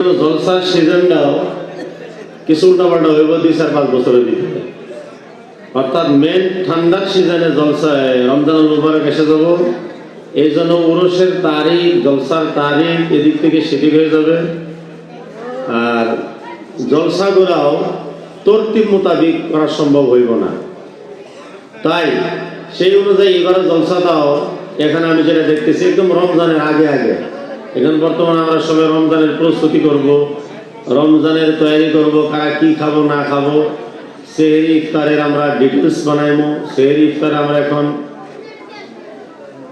জলসার সিজনটাও কিছু উল্টাপাল্টা হইব 2-4-5 বছরের ভিতরে। অর্থাৎ মেন ঠান্ডার সিজনে জলসায় রমজানুল মুবারক এসে যাব, এই জন্য উরুসের তারিখ, জলসার তারিখ এদিক থেকে সেদিক হয়ে যাবে। আর জলসাগুলাও তরতিব মোতাবিক করা সম্ভব হইব না। তাই সেই অনুযায়ী এবারে জলসাটাও এখানে আমি যেটা দেখতেছি একদম রমজানের আগে আগে। এখন বর্তমানে আমরা সবাই রমজানের প্রস্তুতি করব, রমজানের তৈরি করব, কারা কি খাবো না খাবো, সেহরি ইফতারের আমরা ডিটেলস বানাইবো। সেহরি ইফতারে আমরা এখন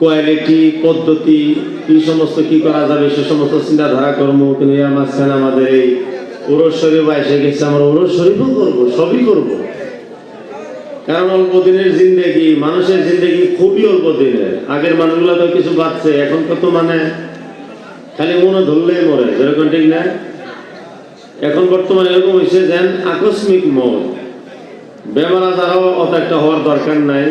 কোয়ালিটি পদ্ধতি কি সমস্ত কি করা যাবে সে সমস্ত চিন্তাধারা করবো। কিন্তু এর মাঝখানে আমাদের এই উরুস শরীফ এসে গেছে, আমরা উরুস শরীফও করবো, সবই করবো। কারণ অল্প দিনের জিন্দেগি, মানুষের জিন্দেগি খুবই অল্প দিনের। আগের মানুষগুলো তো কিছু বাঁচছে, এখন কত মানে খালি মনে ধরলেই মরে, যেরকম ঠিক না। এখন বর্তমানে এরকম হয়েছে যেন আকস্মিক মত, বেমার আজারও অত একটা হওয়ার দরকার নাই।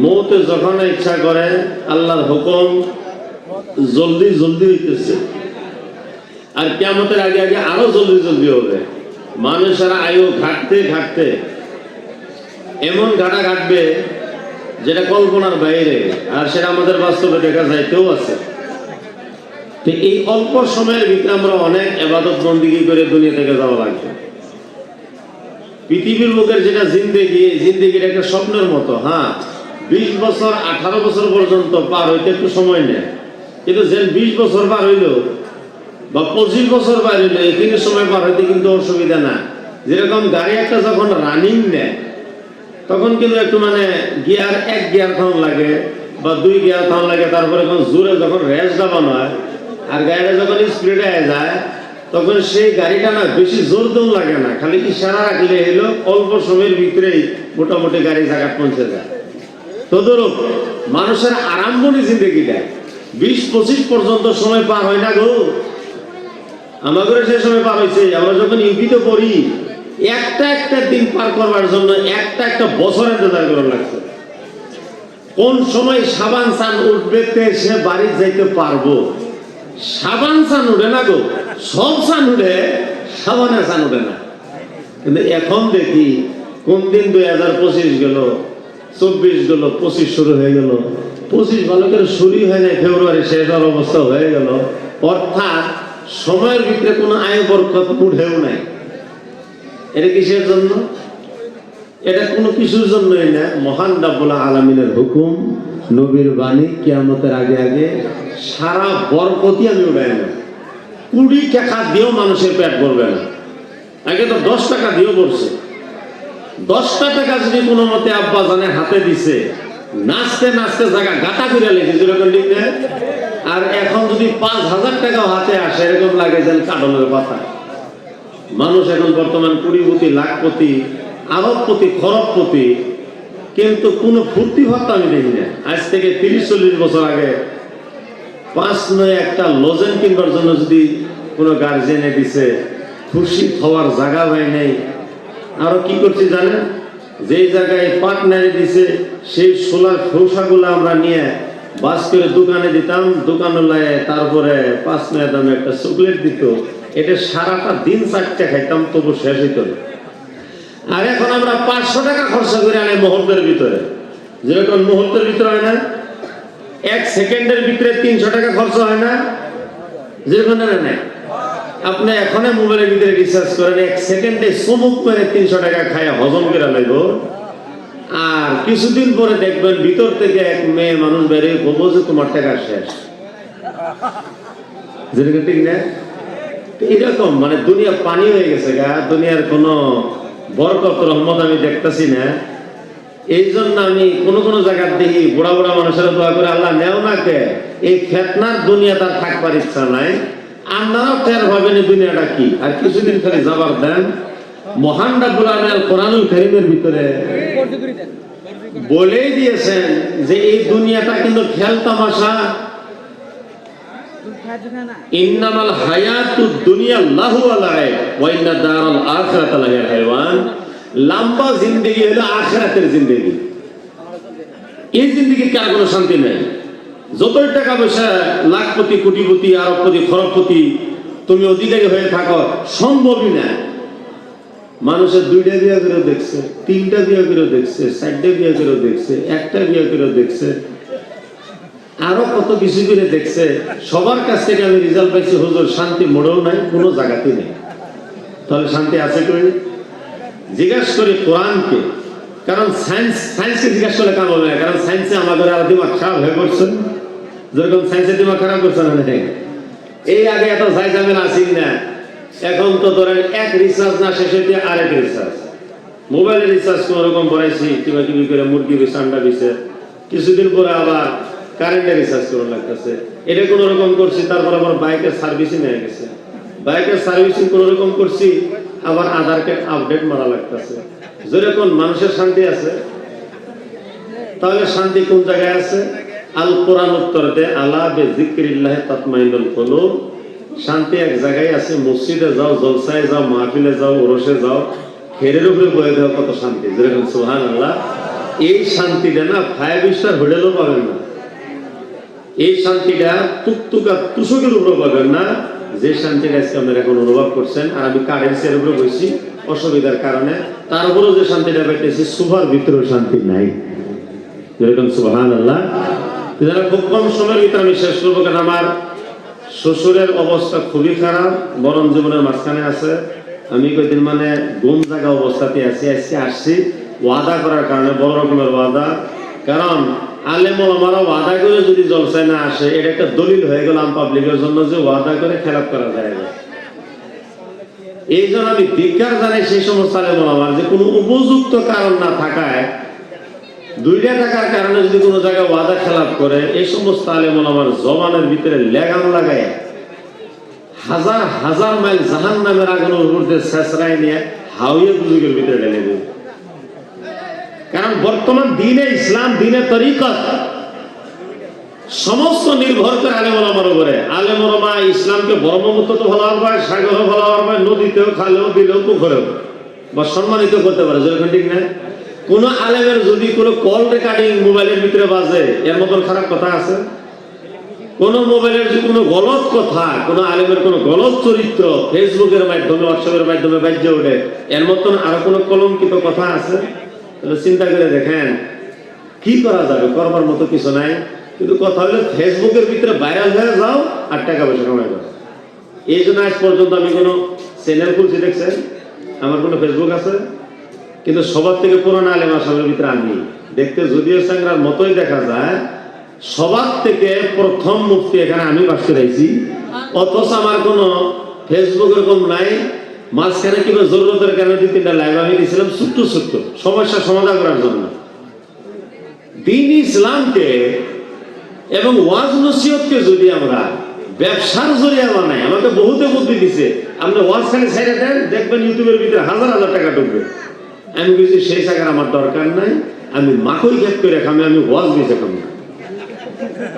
মৌতে যখন ইচ্ছা করে আল্লাহর হুকুম জলদি জলদি হইতেছে, আর কিয়ামতের আগে আগে আরো জলদি জলদি হবে। মানুষেরা আয়ু ঘাটতে ঘাটতে এমন ঘাটা ঘাটবে যেটা কল্পনার বাইরে, আর সেটা আমাদের বাস্তবে দেখা যাইতেও আছে। তো এই অল্প সময়ের ভিতরে আমরা অনেক ইবাদত বন্দেগী করে দুনিয়া থেকে যাওয়া লাগবে। পৃথিবীর লোকের যেটা জিন্দেগি, জিন্দেগির একটা স্বপ্নের মতো। হ্যাঁ, 20 বছর 18 বছর পর্যন্ত পার হইতে একটু সময় নেয়, কিন্তু যে 20 বছর পার হইল বা 25 বছর পার হইল, এখানে সময় পার হইতে কিন্তু অসুবিধা না। যেরকম গাড়ি একটা যখন রানিং নেয় তখন কিন্তু একটু মানে গিয়ার 1 গিয়ার থাম লাগে বা 2 গিয়ার থাম লাগে, তারপরে জোরে যখন রেস দাবানো হয় আর গাড়িটা যখন স্পিডে যায় তখন সেই গাড়িটা না বেশি জোর দম লাগে না, খালি ইশারা রাখলে এলো অল্প সময়ের ভিতরেই মোটামুটি গাড়ি জায়গা পৌঁছে যায়। তদরূপ মানুষের আরম্ভণী জিন্দেগিটা 20-25 পর্যন্ত সময় পার হয় না গো। আমাদের সেই সময় পার হয়েছে। আমরা যখন ইউপিতে পড়ি একটা একটা দিন পার করবার জন্য একটা একটা বছর ইন্তজার করা লাগছে। কোন সময় সাবান চান উঠবে সে বাড়ি যাইতে পারবো। সাবান চান উঠে না গো, সব চান উঠে, সাবানের চান উঠে না। কিন্তু এখন দেখি কোন দিন 2025 গেল, 24 গেল, 25 শুরু হয়ে গেল। 25 ভালো করে শুরু হয় নাই, ফেব্রুয়ারি শেষ হওয়ার অবস্থা হয়ে গেল। অর্থাৎ সময়ের ভিতরে কোনো আয় বরকত উঠেও নাই। এটা কিসের জন্য? এটা কোনো কিছুর জন্যই না, মহান রাব্বুল আলামিনের হুকুম, নবীর বাণী, কিয়ামতের আগে আগে সারা বরকতি আমি উঠাই না। 20 টাকা দিয়েও মানুষের পেট ভরবে না। আগে তো 10 টাকা দিয়েও পড়ছে। 10টা টাকা যদি কোনো মতে আব্বা জানে হাতে দিছে, নাচতে নাচতে জায়গা গাটা করে লেগে যেরকম লিখে। আর এখন যদি 5000 টাকাও হাতে আসে, এরকম লাগে যেন কাটনের পাতা। মানুষ এখন বর্তমান কোটিপতি, লাখপতি, আরবপতি, খরবপতি, কিন্তু কোনো ফুর্তি ভাবটা আমি দেখি না। আজ থেকে 30-40 বছর আগে 5 একটা লজেন কিনবার জন্য যদি কোনো গার্জিয়ানে দিছে, খুশি হওয়ার জায়গা হয় নাই। আরো কি করছি জানেন? যেই জায়গায় পার্টনারে দিছে সেই সোলার খোসাগুলো আমরা নিয়ে বাস করে দোকানে দিতাম, দোকানওয়ালায় তারপরে 5 দামে একটা চকলেট দিত। এটা সারাটা দিন 4টা খাইতাম, তবু শেষ হইত না। আর এখন আমরা 500 টাকা খরচা করে আনে মুহূর্তের ভিতরে। যেরকম মুহূর্তের ভিতরে হয় না, 1 সেকেন্ডের ভিতরে 300 টাকা খরচা হয় না, যেরকম না। আপনি এখন মোবাইলের ভিতরে রিসার্চ করেন, 1 সেকেন্ডে চমুক করে 300 টাকা খায় হজম করে লাগব। আর কিছুদিন পরে দেখবেন ভিতর থেকে এক মেয়ে মানুষ বেরিয়ে বলবো যে তোমার টাকা শেষ। যেরকম ঠিক না? এরকম মানে দুনিয়া পানি হয়ে গেছে গা, দুনিয়ার কোনো বরকত রহমত আমি দেখতেছি না। এই জন্য আমি কোন কোন জায়গার দেখি বুড়া বুড়া মানুষেরা দোয়া করে, আল্লাহ নেও না কে, এই ফেতনার দুনিয়া তার থাকবার ইচ্ছা নাই। আপনারাও টের পাবেন এই দুনিয়াটা কি। আর কিছুদিন খালি যাবার দেন। মহান রাব্বুল আলামিন কোরআনুল কারীমের ভিতরে বলেই দিয়েছেন যে এই দুনিয়াটা কিন্তু খেল তামাশা। ইন্নামাল হায়াতুদ দুনিয়া লাহু ওয়া লাইব ওয়া ইন্না দারাল আখিরাতা লাহিল হায়াওয়ান। লম্বা জিন্দেগি হলো আখিরাতের জিন্দেগি। এই জিন্দেগির কার কোনো শান্তি নাই। যতই টাকা পয়সা লাখপতি, কোটিপতি, আরবপতি, খরবপতি তুমি অধিকারী হয়ে থাকো, সম্ভবই না। মানুষের 2টা বিয়ে করে দেখছে, 3টা বিয়ে করে দেখছে, 4টা বিয়ে করে দেখছে, 1টা বিয়ে করে দেখছে, আরো কত কিছু করে দেখছে। সবার কাছ থেকে আমি রেজাল্ট পাইছি, হুজুর শান্তি মোড়েও নাই, কোনো জায়গাতেই নেই। তাহলে শান্তি আছে কই? জিজ্ঞাসা করি কোরআনকে, কারণ সায়েন্সকে জিজ্ঞাসা করলে কাম হবে না, কারণ সায়েন্সে আমাদের আর দিমাগ খারাপ হয়ে পড়ছে। যেরকম সায়েন্সের দিমাগ খারাপ করছে না, এই আগে এত যাই ঝামেলা আসি না, এখন তো ধরেন এক রিসার্চ না শেষ হইতে আরেক রিসার্চ। মোবাইলের রিসার্চ কোন রকম বড়াইছি, কিবা কিবি করে মুরগি বেছে, আন্ডা বেছে, কিছুদিন পরে আবার কারেন্টের রিসার্চ করা লাগতেছে, এটা কোন রকম করছি। তারপর আবার বাইকের সার্ভিসিং হয়ে গেছে, বাইকের সার্ভিসিং কোন রকম করছি, আবার আধার কার্ড আপডেট মারা লাগতেছে। যেরকম মানুষের শান্তি আছে, তাহলে শান্তি কোন জায়গায় আছে? আল কোরআন উত্তর দেয়, আলা বিযিকরিল্লাহি তাতমাইনুল কুলুব। শান্তি এক জায়গায় আছে, মসজিদে যাও, জলসায় যাও, মাহফিলে যাও, ওরসে যাও, খেরের উপরে বয়ে দেওয়া কত শান্তি। যেরকম সুবহানাল্লাহ। এই শান্তিটা না 5 স্টার হোটেলও পাবেন না, এই শান্তিটা টুকটুকা তুষকের উপরে পাবেন না, যে শান্তিটা আজকে আপনারা এখন অনুভব করছেন। আর আমি কারেন্সির উপরে বসছি অসুবিধার কারণে, তারপরেও যে শান্তিটা পেতেছি, সুভার ভিতরেও শান্তি নাই। যেরকম সুবহানাল্লাহ। যারা খুব কম সময়ের ভিতরে আমি শেষ করবো, কারণ আমার শ্বশুরের অবস্থা খুবই খারাপ, বরং জীবনের মাঝখানে আছে। আমি কয়েকদিন মানে গুম জায়গা অবস্থাতে আছি, আজকে আসছি ওয়াদা করার কারণে, বড় রকমের ওয়াদা। কারণ আলেম ওলামারা ওয়াদা করে যদি জলসায় না আসে, এটা একটা দলিল হয়ে গেল আম পাবলিকের জন্য যে ওয়াদা করে খেলাপ করা যায় না। এই জন্য আমি ধিক্কার জানাই সেই সমস্ত আলেম ওলামার, যে কোনো উপযুক্ত কারণ না থাকায়, 2টা টাকার কারণে যদি কোনো জায়গায় ওয়াদা খেলাপ করে, এই সমস্ত আলেম ওলামার জবানের ভিতরে লেগাম লাগায় হাজার হাজার মাইল জাহান্নামের আগুনের উপর দিয়ে ছেঁচড়ায় নিয়ে হাউয়ে বুজুর্গের ভিতরে ঢেলে দেবে। কারণ বর্তমান দিনে ইসলাম, দিনে তরিকত সমস্ত নির্ভর করে আলেম ওলামার উপরে। আলেম ওলামা ইসলামকে ব্রহ্মপুত্র তো ভালো হবে, সাগরও ভালো হবে, নদীতেও, খালেও, বিলেও, পুকুরেও বা সম্মানিত করতে পারে। যেরকম ঠিক না, কোন আলেমের যদি কোনো কল রেকর্ডিং মোবাইলের ভিতরে বাজে, এর মতন খারাপ কথা আছে? কোন মোবাইলের যদি কোনো গলত কথা, কোন আলেমের কোনো গলত চরিত্র ফেসবুকের মাধ্যমে, হোয়াটসঅ্যাপের মাধ্যমে বাজ্যে ওঠে, এর মতন আরো কোনো কলঙ্কিত কথা আছে? তাহলে চিন্তা করে দেখেন কি করা যাবে, করবার মতো কিছু নাই। কিন্তু কথা হলো ফেসবুকের ভিতরে ভাইরাল হয়ে যাও আর টাকা পয়সা কামাই করো। এই জন্য আজ পর্যন্ত আমি কোনো চ্যানেল খুলছি, দেখছেন আমার কোনো ফেসবুক আছে, কিন্তু সবার থেকে পুরানো আলেম আসামের ভিতরে আমি দেখতে যদিও সাংরার মতোই দেখা যায়, সবার থেকে প্রথম মুফতি এখানে আমি বাস করেছি, অথচ আমার কোনো ফেসবুক এরকম নাই। মাঝখানে কিংবা জরুরতের কারণে 2-3টা লাইভ আমি দিয়েছিলাম, ছোট্ট ছোট্ট সমস্যা সমাধান করার জন্য। দ্বীন ইসলামকে এবং ওয়াজ নসিহতকে যদি আমরা ব্যবসার জরিয়া বানাই, আমাকে বহুতে বুদ্ধি দিছে, আপনি ওয়াজ খালি ছেড়ে দেন, দেখবেন ইউটিউবের ভিতরে হাজার হাজার টাকা ঢুকবে। আমি বলছি সেই টাকার আমার দরকার নাই, আমি মাখই খেত করে খামো, আমি ওয়াজ বেঁচে খামো,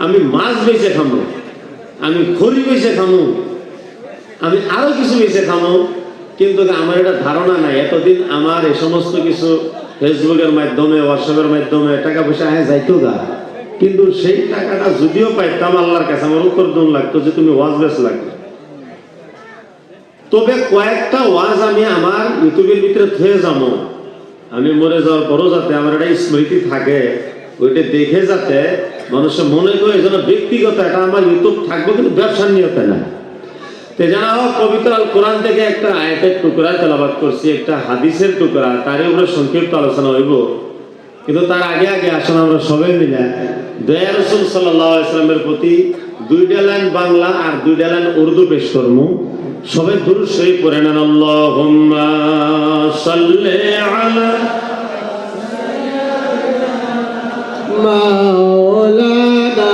আমি মাছ বেঁচে খামো, আমি খড়ি বেঁচে খামো, আমি আরো কিছু বেঁচে খামো। কিন্তু আমার এটা ধারণা নাই, এতদিন আমার এই সমস্ত কিছু ফেসবুকের মাধ্যমে, হোয়াটসঅ্যাপের মাধ্যমে টাকা পয়সা হ্যাঁ যাইতো গা, কিন্তু সেই টাকাটা যদিও পাইতাম, আল্লাহর কাছে আমার উত্তর দন লাগতো যে তুমি ওয়াজ বেশ লাগবে। তবে কয়েকটা ওয়াজ আমি আমার ইউটিউবের ভিতরে থয়ে যাবো, আমি মরে যাওয়ার পরও যাতে আমার একটা স্মৃতি থাকে, ওইটা দেখে যাতে মানুষের মনে করে যেন ব্যক্তিগত এটা আমার ইউটিউব থাকবো, কিন্তু ব্যবসার নিয়তে না। তো জানা হোক, পবিত্র আল কোরআন থেকে একটা আয়াতের টুকরা তেলাওয়াত করছি, একটা হাদিসের টুকরা, তার উপরে সংক্ষিপ্ত আলোচনা হইব। কিন্তু তার আগে আগে আসলে আমরা সবাই মিলে দয়া রাসূল সাল্লাল্লাহু আলাইহি ওয়াসাল্লামের প্রতি 2টা লাইন বাংলা আর 2টা লাইন উর্দু পেশ করবো। সবাই দুরূদ শরীফ পড়ে নেন। আল্লাহুম্মা সাল্লি আলা মাওলানা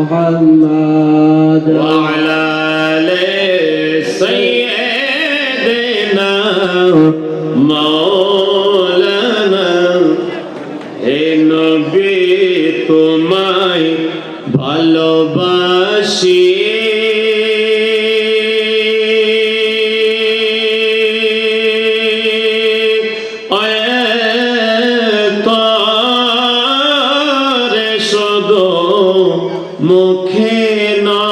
মুহাম্মদ ওয়া আলা আলি সাইয়্যিদিনা মাওলানা। হে নবী তোমায় ভালোবাসি, মুখে না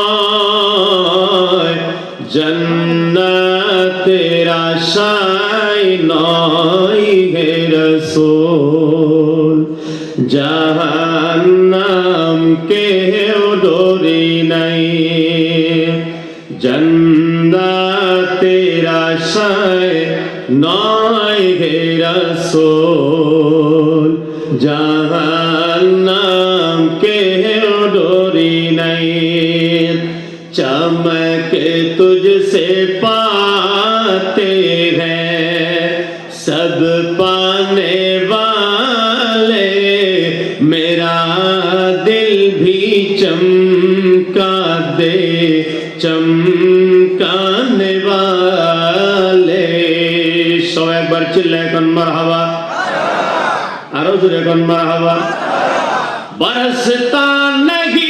জন্নতের আশায় নয় হে রাসূল, জাহান্নাম কেউ ডরে নাই। জন্নতের আশায় নয় হে রাসূল, জাহান্নাম কেউ ডরে নাই। चमक तुझसे पाते हैं सब पाने वाले, मेरा दिल भी चमका दे चमकाने वाले। सो एक बार चिल्लाए कौन मरहबा, आरो जोरे कौन मरहबा। बरसता नहीं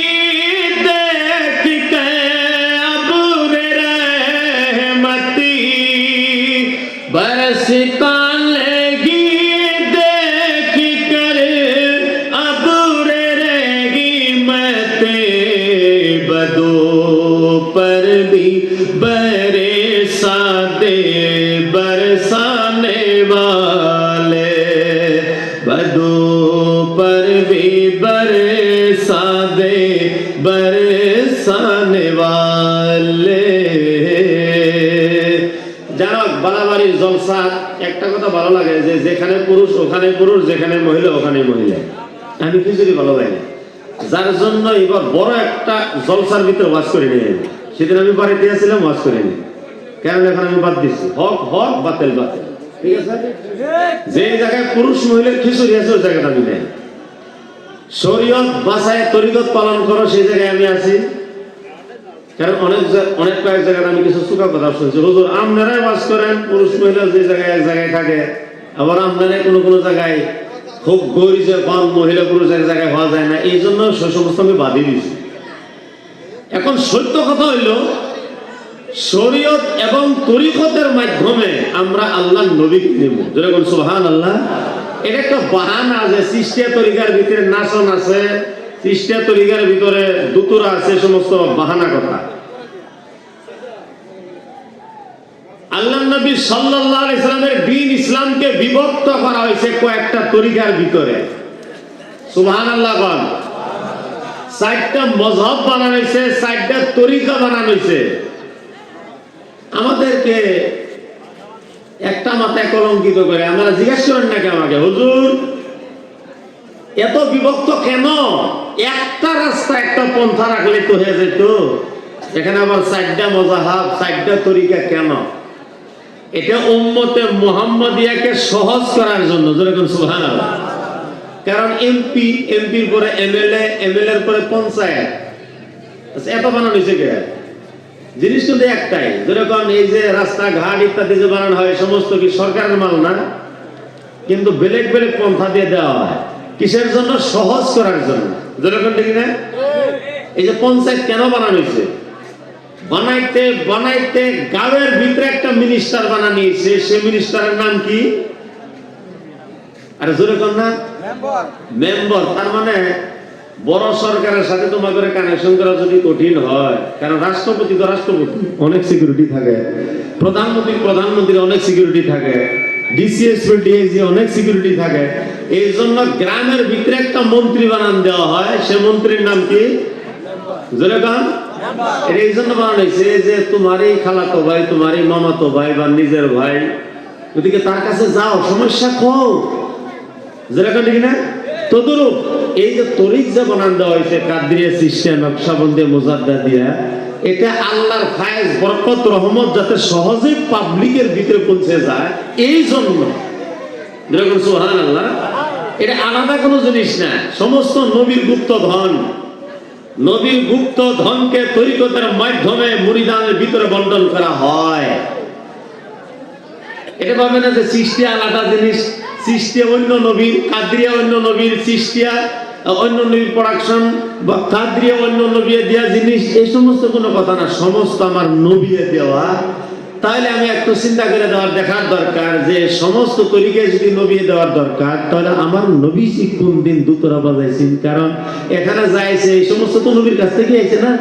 बरसता लगी देख कर अब रहेगी मते, बदो पर भी बरसा दे बरसाने वाले, बदो पर भी बरसा दे बरसाने वाले। জানো বাড়াবাড়ির জলসা একটা কথা ভালো লাগে যে যেখানে পুরুষ ওখানে পুরুষ, যেখানে মহিলা ওখানে মহিলা। আমি কিছুই ভালো লাগে না, যার জন্য এবার বড় একটা জলসার ভিতরে ওয়াজ করে নিয়ে আমি সেদিন আমি বাড়িতে আসছিলাম, ওয়াজ করে নি, কারণ এখন আমি বাদ দিচ্ছি হক হক বাতিল বাতিল। ঠিক আছে, যে জায়গায় পুরুষ মহিলার খিচুড়ি আছে ওই জায়গাটা আমি নেই। শরীয়ত বাসায় তরিকত পালন করো সেই জায়গায় আমি আছি। কারণ অনেক কয়েক জায়গায় আমি কিছু চুকা কথা শুনছি, হুজুর আপনারাই বাস করেন পুরুষ মহিলা যে জায়গায় এক জায়গায় থাকে, আবার আপনারাই কোনো কোনো জায়গায় খুব গরিব যে কম মহিলা পুরুষ এক জায়গায় হওয়া যায় না, এই জন্য সে সমস্ত আমি বাদই দিয়েছি। এখন সত্য কথা হইল শরীয়ত এবং তরিকতের মাধ্যমে আমরা আল্লাহর নবীকে নেব, যেরকম সুবহানাল্লাহ। এটা একটা বাহানা যে সৃষ্টিয়া তরিকার ভিতরে নাচন আছে, সৃষ্টিয়া তরিকার ভিতরে দুতুরা আছে, সমস্ত বাহানা কথা। আল্লাহ নবী সাল্লাল্লাহু আলাইহি সাল্লামের দ্বীন ইসলামকে বিভক্ত করা হয়েছে কয়েকটা তরিকার ভিতরে। সুবহানাল্লাহ বল। 4টা মযহাব বানানো হয়েছে, 4টা তরিকা বানানো হয়েছে। আমাদেরকে একটা মাথায় কলঙ্কিত করে আমরা জিজ্ঞেস করেন না কেন আমাকে, হুজুর এত বিভক্ত কেন? একটা রাস্তা একটা পন্থা রাখলে তো হয়ে যেত, এখানে আবার 4টা মযহাব 4টা তরিকা কেন? এটা উম্মতে মুহাম্মাদিয়াকে সহজ করার জন্য, যেরকম সুবহানাল্লাহ। কারণ এমপির পরে এমএলএ, এমএলএর পরে পঞ্চায়েত, এত বানানো হয়েছে কে? জিনিস কিন্তু একটাই, যেরকম এই যে রাস্তাঘাট ইত্যাদি যে বানানো হয় সমস্ত কি সরকারের মাল না, কিন্তু বেলেগ বেলেগ পন্থা দিয়ে দেওয়া হয় কিসের জন্য? সহজ করার জন্য, যেরকম ঠিক না? এই যে পঞ্চায়েত কেন বানানো হয়েছে? বানাইতে বানাইতে গাঁয়ের ভিতরে একটা মিনিস্টার বানানো হয়েছে, সেই মিনিস্টারের নাম কি? আরে যেরকম না মেম্বার। তার মানে বড় সরকারের সাথে তোমাদের কানেকশন করা যদি কঠিন হয়, কারণ রাষ্ট্রপতি তো রাষ্ট্রপতি অনেক সিকিউরিটি থাকে, প্রধানমন্ত্রীর অনেক সিকিউরিটি থাকে, ডিসিএসপি ডিআইজি অনেক সিকিউরিটি থাকে। এই জন্য গ্রামের ভিতরে একটা মন্ত্রী বানান দেওয়া হয়, সে মন্ত্রীর নাম কি? যেরকম এটা এই জন্য বানানো হয়েছে যে তোমারই খালাতো ভাই, তোমারই মামাতো ভাই বা নিজের ভাই, ওদিকে তার কাছে যাও, সমস্যা কও, যেরকম ঠিক না? তদরূপ এই যে তরিক যে বানান দেওয়া হয়েছে কাদরিয়া, চিশতিয়া, নকশবন্দি, মুজাদ্দা দিয়া, এটা আল্লাহর ফায়েজ বরকত রহমত যাতে সহজে পাবলিকের ভিতরে পৌঁছে যায় এই জন্য, যেরকম সুবহানাল্লাহ। এটা আলাদা কোনো জিনিস না, সমস্ত নবীর গুপ্ত ধন, নবীর গুপ্ত ধনকে তরিকতের মাধ্যমে মুরিদানের ভিতরে বন্টন করা হয়। এটা ভাবে না যে চিশতিয়া আলাদা জিনিস, চিশতিয়া অন্য নবীর, কাদরিয়া অন্য নবীর, চিশতিয়া অন্য নবীর প্রোডাকশন বা কাদরিয়া অন্য নবী দেওয়া জিনিস, এই সমস্ত কোনো কথা না, সমস্ত আমার নবী দেওয়া। তাহলে আমি একটু চিন্তা করে দেখার দরকার যে সমস্ত তরিকায় যদি নবী দেওয়ার দরকার, তাহলে আমার নবীজি কোন দিন দুতরা বাজাইছেন? কারণ এখানে যাইছে এই সমস্ত তো নবীর কাছ থেকে আইছে না,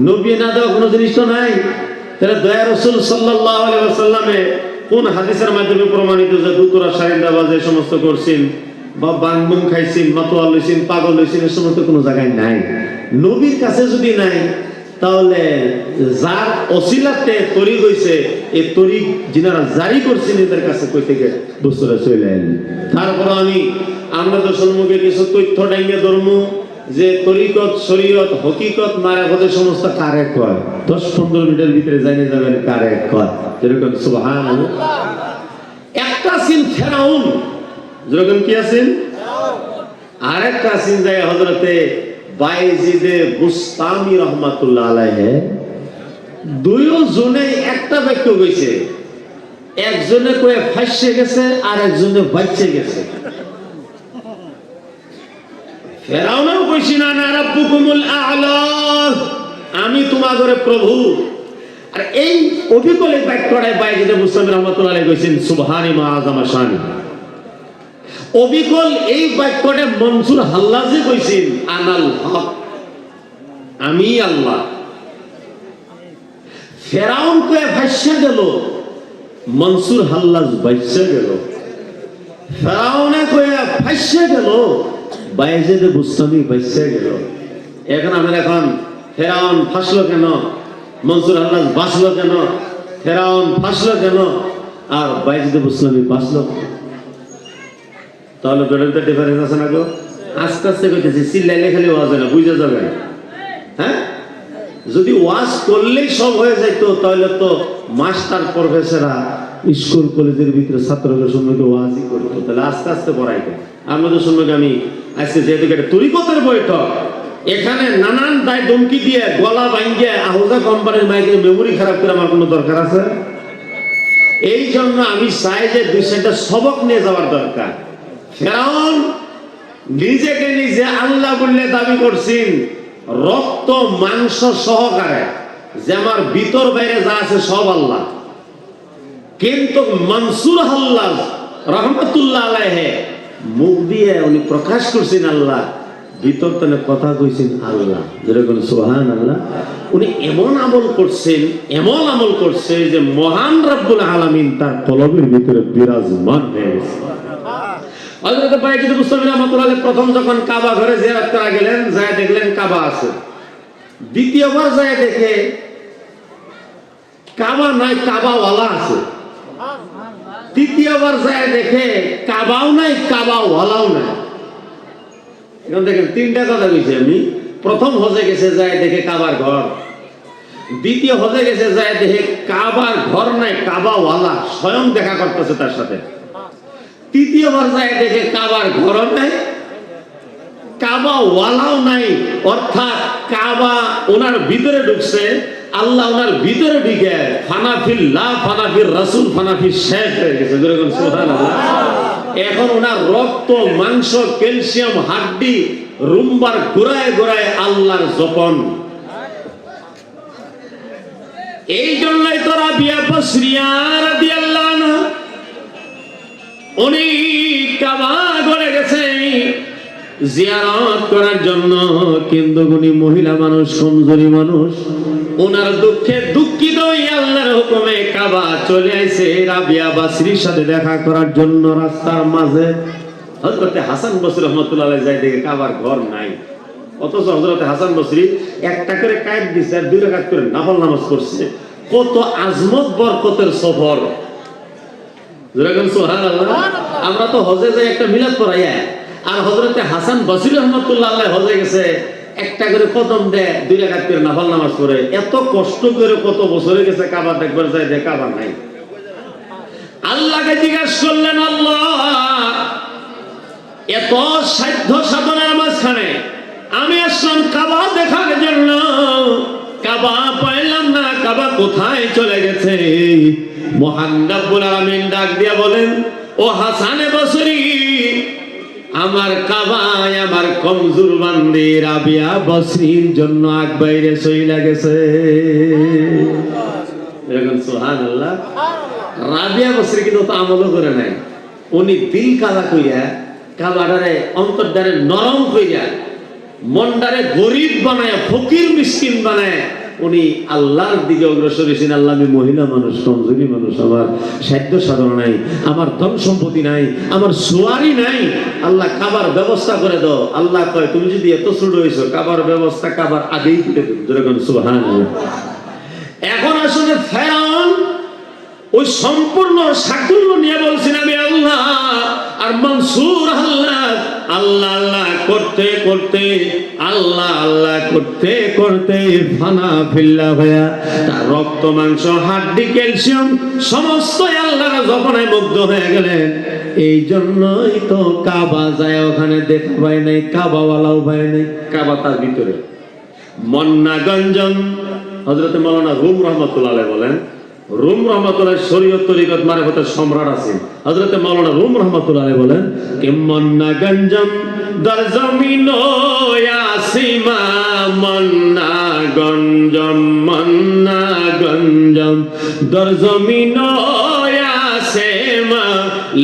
নবী না দেওয়া কোনো জিনিস তো নাই। তাহলে দয়া রাসূল সাল্লাল্লাহু আলাইহি ওয়াসাল্লামে কোন হাদিসের মাধ্যমে প্রমাণিত যে দুতরা সারিন্দাবাজ এই সমস্ত করছেন বা বাংবুম খাইছেন, মাতোয়া লইছেন, পাগল হইছেন, এই সমস্ত কোনো জায়গায় নাই। নবীর কাছে যদি নাই, তাহলে যার অসিলাতে তরিক হইছে, এই তরিক যিনারা জারি করছেন এদের কাছে কই থেকে বস্তুরা চলে এলেন। তারপর আমি আপনাদের সম্মুখে কিছু তথ্য ডাইঙ্গে ধর্ম যে তরিকত, শরীয়ত, হকিকত, মারাফতের সমস্ত কারে কয় 10-15 মিনিটের ভিতরে জানিয়ে যাবেন কারে কয়। যেরকম সুবহানাল্লাহ, একটা সিন ফেরাউন, যেরকম কি আছেন, আর একটা সিন যায় হযরতে বাইজিদে বুস্তামি রহমাতুল্লাহ আলাইহি। দুইজনে একটা বাক্য কইছে, একজনে কয়ে ফাঁসে গেছে আর একজনে বাইচে গেছে। ফেরাউনও কইছি না না রাব্বুকুমুল আ'লা, আমি তোমাদের প্রভু। আর এই অবিকলে বাক্যটায় বাইজিদে বুস্তামি রহমাতুল্লাহ আলাইহি কইছেন সুবহানি মা আযামা শানি। অবিকল এই বাক্যটা মনসুর হাল্লাজে কইছেন আনাল হক, আমি আল্লাহ। ফেরাউন কয়ে ভাইসা গেল, মনসুর হাল্লাজ ভাইসা গেল। ফেরাউনে কয়ে ভাইসা গেল, বাইজিদে বুস্তামি ভাইসা গেল। এখন ফেরাউন ফাঁসলো কেন, মনসুর হাল্লাজ বাঁচলো কেন, ফেরাউন ফাঁসলো কেন আর বাইজিদে বুস্তামি বাঁচলো? তাহলে বেরোতে ডিফারেন্স আছে না গো? আস্তে আস্তে কইতেছি, চিল্লাইলে খালি ওয়াজ হয় না, বুঝে যাবেন। হ্যাঁ, যদি ওয়াজ করলেই সব হয়ে যাইতো তাহলে তো মাস্টার প্রফেসররা স্কুল কলেজের ভিতরে ছাত্রদের সম্মুখে ওয়াজই করতো। তাহলে আস্তে আস্তে পড়াইতো। আপনাদের সম্মুখে আমি আজকে যেহেতু একটা তরিকতের বৈঠক, এখানে নানান দায় ধমকি দিয়ে গলা ভাঙ্গিয়ে আহুজা কোম্পানির মাইকের মেমোরি খারাপ করে আমার কোনো দরকার আছে? এই জন্য আমি চাই যে 2-4টা সবক নিয়ে যাওয়ার দরকার। ফেরাউন নিজেকে নিজে আল্লাহ বললে দাবি করছেন রক্ত মাংস সহকারে, যে আমার ভিতর বাইরে যা আছে সব আল্লাহ। কিন্তু মনসুর হাল্লাজ রহমাতুল্লাহ আলাইহি মুখ দিয়ে উনি প্রকাশ করছেন আল্লাহ, ভিতর তনে কথা কইছেন আল্লাহ। যেরকম সুবহানাল্লাহ, উনি এমন আমল করছে যে মহান রব্বুল আলামিন তার কলবের ভিতরে বিরাজমান হয়ে গেছে। হযরত বাইজিদ বুস্তামি রাহমাতুল্লাহ আলাইহি প্রথম যখন কাবা ঘরে জিয়ারত করা গেলেন, যায় দেখলেন কাবা আছে। দ্বিতীয়বার যায় দেখে কাবা নাই, কাবাওয়ালা আছে। তৃতীয়বার যায় দেখে কাবাও নাই, কাবাওয়ালাও নাই। এখন দেখেন 3টা কথা কইছি আমি। প্রথম হজে গেছে যায় দেখে কাবার ঘর, দ্বিতীয় হজে গেছে যায় দেখে কাবার ঘর নাই, কাবাওয়ালা স্বয়ং দেখা করতেছে তার সাথে। তৃতীয়বার যায় দেখে কাবার ঘরও নাই, কাবাওয়ালাও নাই। অর্থাৎ কাবা ওনার ভিতরে ঢুকছে, আল্লাহ ওনার ভিতরে ঢুকে ফানাফিল্লাহ, ফানাফির রাসূল, ফানাফির শেখ হয়ে গেছে। যেরকম সুবহানাল্লাহ, এখন ওনার রক্ত মাংস ক্যালসিয়াম হাড্ডি রুম্বার গোড়ায় গোড়ায় আল্লাহর জপন। এই জন্যই তো রাবিয়া বসরিয়া রাদিয়াল্লাহু আনহা উনি কাবা ঘরে গেছে জিয়ারত করার জন্য। কিন্তু উনি মহিলা মানুষ, কমজোরি মানুষ, ওনার দুঃখে দুঃখিত হয়ে আল্লাহর হুকুমে কাবা চলে আইছে রাবিয়া বসরির সাথে দেখা করার জন্য। রাস্তার মাঝে হযরতে হাসান বসরি রহমাতুল্লাহ আলাইহি যায় দেখে কাবার ঘর নাই। অথচ হযরতে হাসান বসরি একটা করে কায়েত দিছে আর 2 রাকাত করে নফল নামাজ পড়ছে। কত আজমত বরকতের সফর। যেরকম সুবহানাল্লাহ, আমরা তো হজে যাই একটা মিলাদ পড়াইয়া, আর হযরতে হাসান বসরি রহমাতুল্লাহ আলাইহি হজে গেছে একটা করে কদম দেয়, 2 রাকাত করে নফল নামাজ পড়ে। এত কষ্ট করে কত বছরে গেছে কাবা দেখবার যায়, যে কাবা নাই। আল্লাহকে জিজ্ঞাসা করলেন, আল্লাহ এত সাধ্য সাধনের মাঝখানে আমি আসলাম কাবা দেখার জন্য, কাবা পাইলাম না, কাবা কোথায় চলে গেছে? মহান রব্বুল আলামিন ডাক দিয়া বলেন, ও হাসান বসরি, আমার কাবায় আমার কমজোর বান্দি রাবিয়া বসরির জন্য আগ বাইরে চইলা গেছে। এরকম সুবহানাল্লাহ। রাবিয়া বসরি কিন্তু তো আমলও করে নাই। উনি দিল কালা কইরা, কাবাডারে অন্তরদারে নরম কইরা, মনদারে গরিব বানায়, ফকির মিসকিন বানায় উনি আল্লাহর দিকে অগ্রসর হয়েছেন। আল্লাহ, আমি মহিলা মানুষ, কমজোরি মানুষ, আমার সাধ্য সাধন নাই, আমার ধন সম্পত্তি নাই, আমার সোয়ারি নাই, আল্লাহ কাবার ব্যবস্থা করে দাও। আল্লাহ কয়, তুমি যদি এত ছোট হয়েছো, কাবার ব্যবস্থা কাবার আগেই করে দেব। যেরকম সুবহানাল্লাহ। এখন আসলে ফেরাউন ওই সম্পূর্ণ সাকুল্য নিয়ে বলছেন আমি আল্লাহ, আর মনসুর আল্লাহ আল্লাহ আল্লাহ করতে করতে, আল্লাহ আল্লাহ করতে করতে ফানা ফিল্লা হইয়া তার রক্ত মাংস হাড্ডি ক্যালসিয়াম সমস্ত আল্লাহর জপনায় মুগ্ধ হয়ে গেলেন। এই জন্যই তো কাবা যায়, ওখানে দেখা পায় নাই, কাবাওয়ালাও পায় নাই, কাবা তার ভিতরে। মন্নাগঞ্জম হযরত মাওলানা রুম রহমাতুল্লাহ আলাইহি বলেন, রুম রহমাতুল্লাহ শরীয়ত তরিকত মারিফতের সম্রাট আছেন। হযরত মাওলানা রুম রহমাতুল্লাহ আলাইহি বলেন কি মন্নাগঞ্জম দর জমিন ইয়াসিমা, মন্নাগঞ্জম মন্নাগঞ্জম দর জমিন ইয়াসিমা,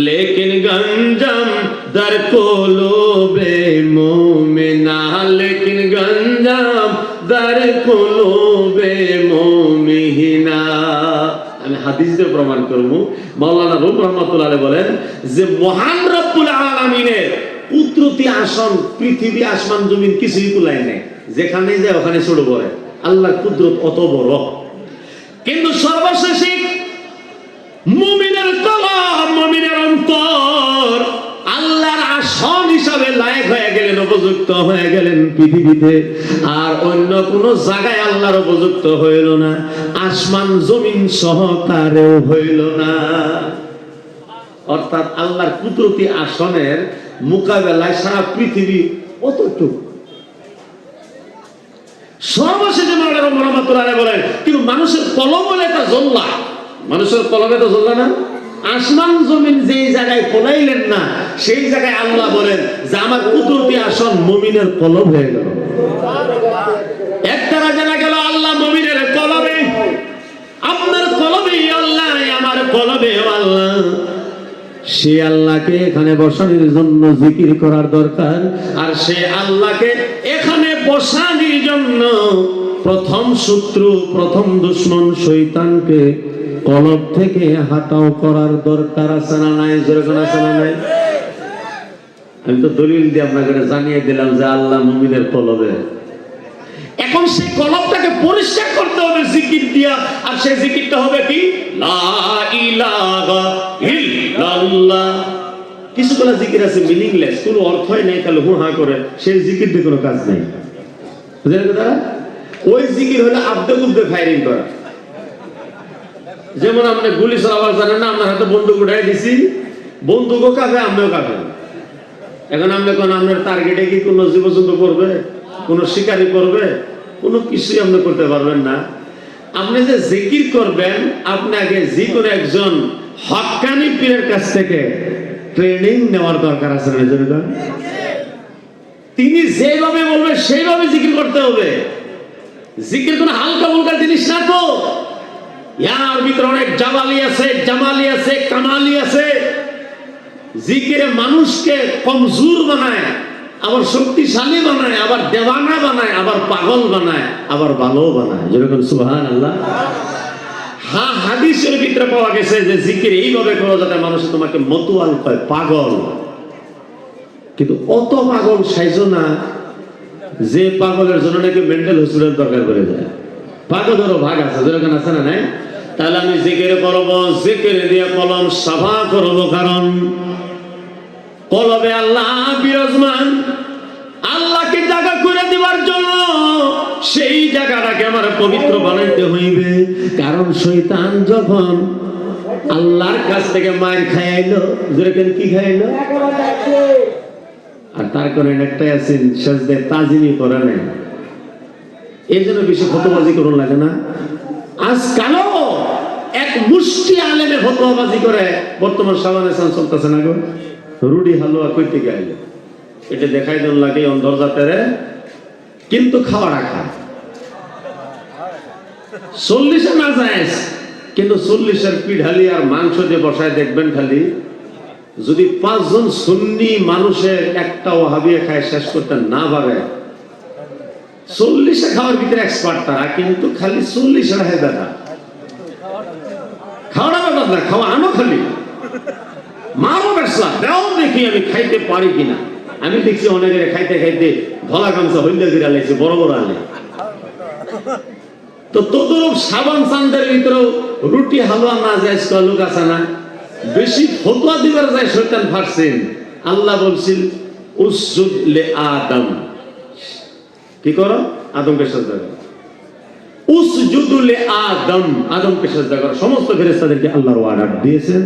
লেকিন গঞ্জম দর কুলুবে মুমিনা, লেকিন গঞ্জম দর কুলুবে মুমিনা। আমি হাদিস দিয়ে প্রমাণ করব। মাওলানা রুম রহমাতুল্লাহ আলাইহি বলেন যে মহান রব্বুল আলামিনের কুদরতি আসন পৃথিবী আসমান জমিন কিছুই কুলায় নাই, যেখানে যায় ওখানে ছোট পড়ে। আল্লাহর কুদরত অত বড়, কিন্তু সর্বশেষে মুমিনের কলব, মুমিনের অন্তর আল্লাহর আসন হিসাবে লায়ক হয়ে গেলেন, উপযুক্ত হয়ে গেলেন পৃথিবীতে। আর অন্য কোন জায়গায় আল্লাহর উপযুক্ত হইল না, আসমান জমিন সহকারেও হইল না। অর্থাৎ আল্লাহর কুদরতি আসনের মোকাবেলায় সারা পৃথিবী অতটুকু। সর্বশেষে মাওলানা রহমাতুল্লাহ আলাইহি বলেন কিন্তু মানুষের কলম হলে একটা জল্লা, মানুষের কলমে তো জল্লা না। আসমান জমিন যেই জায়গায় ফলাইলেন না, সেই জায়গায় আল্লাহ বলেন যে আমার কুদরতি আসন মুমিনের কলম হয়ে গেল। একটা জানা গেল আল্লাহ মুমিনের কলবে, আপনার কলবে আল্লাহ, আমার কলবে আল্লাহ। সে আল্লাহকে এখানে বসানোর জন্য জিকির করার দরকার, আর সে আল্লাহকে এখানে বসানোর জন্য প্রথম শত্রু, প্রথম দুশ্মন শয়তানকে কলব থেকে হাটাও করার দরকার আছে না নাই? যেরকম আছে না নাই? আমি তো দলিল দিয়ে আপনাকে জানিয়ে দিলাম যে আল্লাহ মুমিনের কলবে। এখন সেই কলবটাকে পরিষ্কার করতে হবে জিকির দিয়া, আর সেই জিকিরটা হবে কি? লা ইলাহা ইল্লাল্লাহ। কিছুগুলো জিকির আছে মিনিংলেস, কোনো অর্থই নাই, তাহলে হু হা করে, সেই জিকির দিয়ে কোনো কাজ নেই। বুঝলেন কথা? ওই জিকির হলো আব্দে গুব্দে ফায়ারিং করা। যেমন আপনি গুলি চালাবার জানেন না, আপনার হাতে বন্দুক উঠাই দিছি, বন্দুকও কাঁপে, আপনিও কাঁপেন। এখন আপনি কোন আপনার টার্গেটে কি কোনো জীবজন্তু করবে, কোন শিকারী করবে, কোনো কিছুই আপনি করতে পারবেন না। আপনি যে জিকির করবেন, আপনাকে যে কোনো একজন হক্কানি পীরের কাছ থেকে ট্রেনিং নেওয়ার দরকার আছে না? তিনি যেভাবে বলবে সেইভাবে জিকির করতে হবে। জিকির কোনো হালকা ফুলকা জিনিস না তো, ইয়ার ভিতরে অনেক জালালি আছে, জামালি আছে, কামালি আছে। জিকিরে মানুষকে কমজোর বানায়, আবার শক্তিশালী বানায়, আবার দেওয়ানা বানায়, আবার পাগল বানায়, আবার ভালো বানায়। যেরকম সুবহানাল্লাহ। হ্যাঁ, হাদিসের ভিতরে পাওয়া গেছে যে জিকির এইভাবে করো যাতে মানুষ তোমাকে মতুয়াল কয়, পাগল। কিন্তু অত পাগল সাইজো না যে পাগলের জন্য নাকি মেন্টাল হসপিটাল দরকার পড়ে যায়। পাগলেরও ভাগ আছে, যেরকম আছে না নাই? তাহলে আমি জিকির করবো, জিকির দিয়ে কলম সাফা করবো, কারণ কলবে আল্লাহ বিরাজমান। আল্লাহকে জায়গা করে দেওয়ার জন্য সেই জায়গাটাকে আমার পবিত্র বানাইতে হইবে। কারণ শয়তান যখন আল্লাহর কাছ থেকে মার খাইলো, যেরকম কি খাইলো, আর তার কারণে একটাই আছেন, সেজদে তাজিমি করে নাই। এই জন্য বেশি ফতোয়াবাজি করুন লাগে না। আজকালও এক মুষ্টি আলেমে ফতোয়াবাজি করে, বর্তমান সামানে সান চলতেছে না গো। রুডি হালুয়া কই থেকে আইলো, এটা দেখাই দেন লাগে অন্ধর জাতের, কিন্তু খাওয়া রাখা 40-এ না যায়, কিন্তু 40-এর পিঠালি আর মাংস দিয়ে বসায় দেখবেন খালি, যদি 5 জন সুন্নি মানুষের একটা ওয়াহাবিয়া খায় শেষ করতে না পারে, 40 খাওয়ার ভিতরে এক্সপার্ট তারা, কিন্তু খালি 40 রাখে দাদা খাওয়াটা ব্যাপার না, খাওয়া আনো খালি মারো ব্যবসা দাও, দেখি আমি খাইতে পারি কিনা। আমি দেখছি অনেকের খাইতে খাইতে ধলা গামছা হইলে করে আলাইছে, বড় বড় আলে। তো তদরূপ সাবান চান্দের ভিতরেও রুটি হালুয়া না যায় লোক আছে না, বেশি ফতোয়া দিবার যায় শয়তান ফারছেন। আল্লাহ বলছিল উসজুদ লে আদম, কি করো? আদমকে সাজদা করো। উসজুদু লে আদম, আদমকে সাজদা করো। সমস্ত ফেরেশতাদেরকে আল্লাহর অর্ডার দিয়েছেন,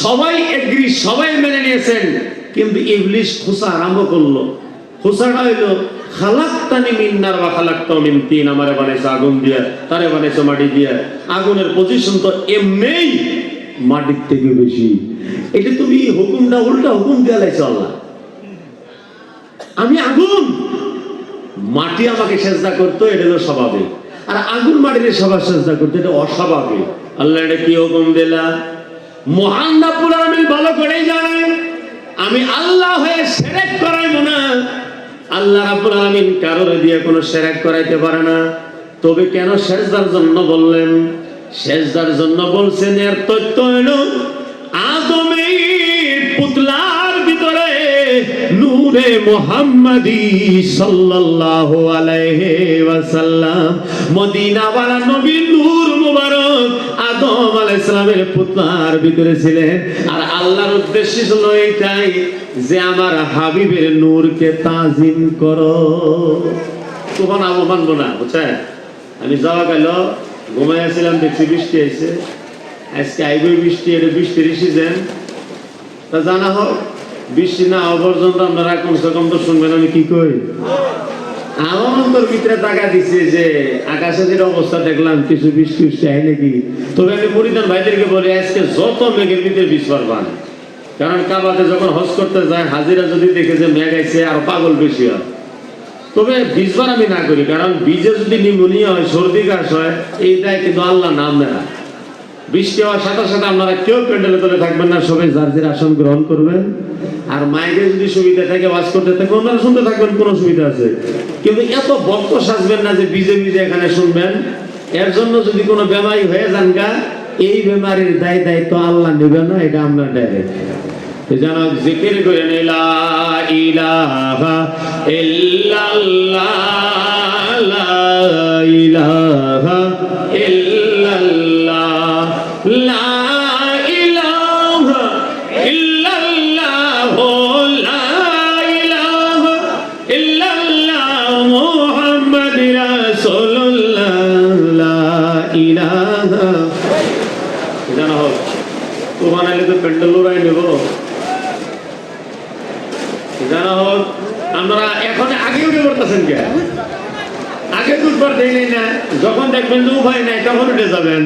সবাই এগ্রি, সবাই মেনে নিয়েছেন। কিন্তু ইবলিস খোসা আরম্ভ করলো। খোসাটা হইলো খালাকতানি মিন নার ওয়া খালাকতাহু মিন তিন, আমারে বানাইছো আগুন দিয়া, তারে বানাইছো মাটি দিয়া। আগুনের পজিশন তো এমনিই মাটির থেকে বেশি। এটা তুমি হুকুমটা উল্টা হুকুম দিয়া লাইছো আল্লাহ। আমি আগুন, মাটি আমাকে সেজদা করতো, এটা হলো স্বাভাবিক। আর আগুন মাটির সবার সেজদা করতো, এটা অস্বাভাবিক। আল্লাহ এটা কি হুকুম দিলা? মহান রব্বুল আলামিন ভালো করেই জানেন আমি আল্লাহ হয়ে শিরক করাইব না। আল্লাহ রাব্বুল আলামিন কারোর দিয়ে কোনো শিরক করাইতে পারে না। তবে কেন সেজদার জন্য বললেন? সেজদার জন্য বলছেন এর তথ্য হলো আদমের পুতলার ভিতরে নূরে মুহাম্মাদি সাল্লাল্লাহু আলাইহি ওয়াসাল্লাম, মদিনাওয়ালা নবীর নূর মুবারক আদম আলাইহিস সালামের পুতলার ভিতরে ছিলেন। আর আল্লাহর উদ্দেশ্য ছিল এইটাই যে আমার হাবিবের নূরকে তাজিম করো। তখন আবু মানবো না, বুঝছেন? আমি যাওয়া গেল ঘুমাইয়াছিলাম, দেখছি বৃষ্টি আইছে। আজকে আইবই বৃষ্টি, এটা বৃষ্টির সিজন। তা জানা হোক, বৃষ্টি না হওয়া পর্যন্ত আপনারা কমসে কম তো শুনবেন আমি কি কই। আমার অন্তর ভিতরে টাকা দিচ্ছে যে আকাশে যেটা অবস্থা দেখলাম, কিছু বৃষ্টি উষ্টি হয় নাকি। তবে আমি পরিধান ভাইদেরকে বলি আজকে যত মেঘের ভিতরে বীজ পারবান, কারণ কাবাতে যখন হজ করতে যায় হাজিরা যদি দেখে যে মেঘ আইছে আর পাগল বেশি হয়। তবে বীজবার আমি না করি, কারণ বীজে যদি নিউমোনিয়া হয়, সর্দি কাশ হয়, এইটাই কিন্তু আল্লাহ নাম নেয়। বৃষ্টি হওয়ার সাথে সাথে আপনারা কেউ প্যান্ডেলে তলে থাকবেন না, সবাই যার যার আসন গ্রহণ করবেন। আর মাইকে যদি সুবিধা থাকে, ওয়াজ করতে থাকে, আপনারা শুনতে থাকবেন, কোনো সুবিধা আছে। কিন্তু এত বক্ত সাজবেন না যে বিজে বিজে এখানে শুনবেন। এর জন্য যদি কোনো বেমারি হয়ে যান গা, এই বেমারির দায়িত্ব আল্লাহ নেবে না, এটা আমরা ডাইরেক্ট যেন জিকির করে লা ইলাহা ইল্লাল্লাহ, লা ইলাহা ইল্লাল্লাহ, লা ইলাহা ইল্লাল্লাহ, লা ইলাহা ইল্লাল্লাহ, মুহাম্মাদুর রাসূলুল্লাহ, লা ইলাহা। জানা হোক তো বানাইলে তো প্যান্ডেল লড়াই নেব। জানা হোক আমরা এখন আগে উঠে পড়তেছেন কে? আগে দুধবার দেয় না, যখন দেখবেন যে উপায় নাই তখন উঠে যাবেন।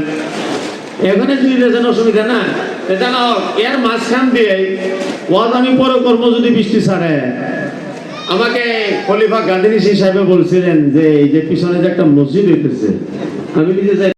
এখানে যদি যেন অসুবিধা না। জানা হোক এর মাঝখান দিয়ে ওয়াজ আমি পরে করবো যদি বৃষ্টি ছাড়ে। আমাকে খলিফা গান্ধী সাহেব বলছিলেন যে এই যে পিছনে যে একটা মসজিদ হইতেছে, আমি নিজে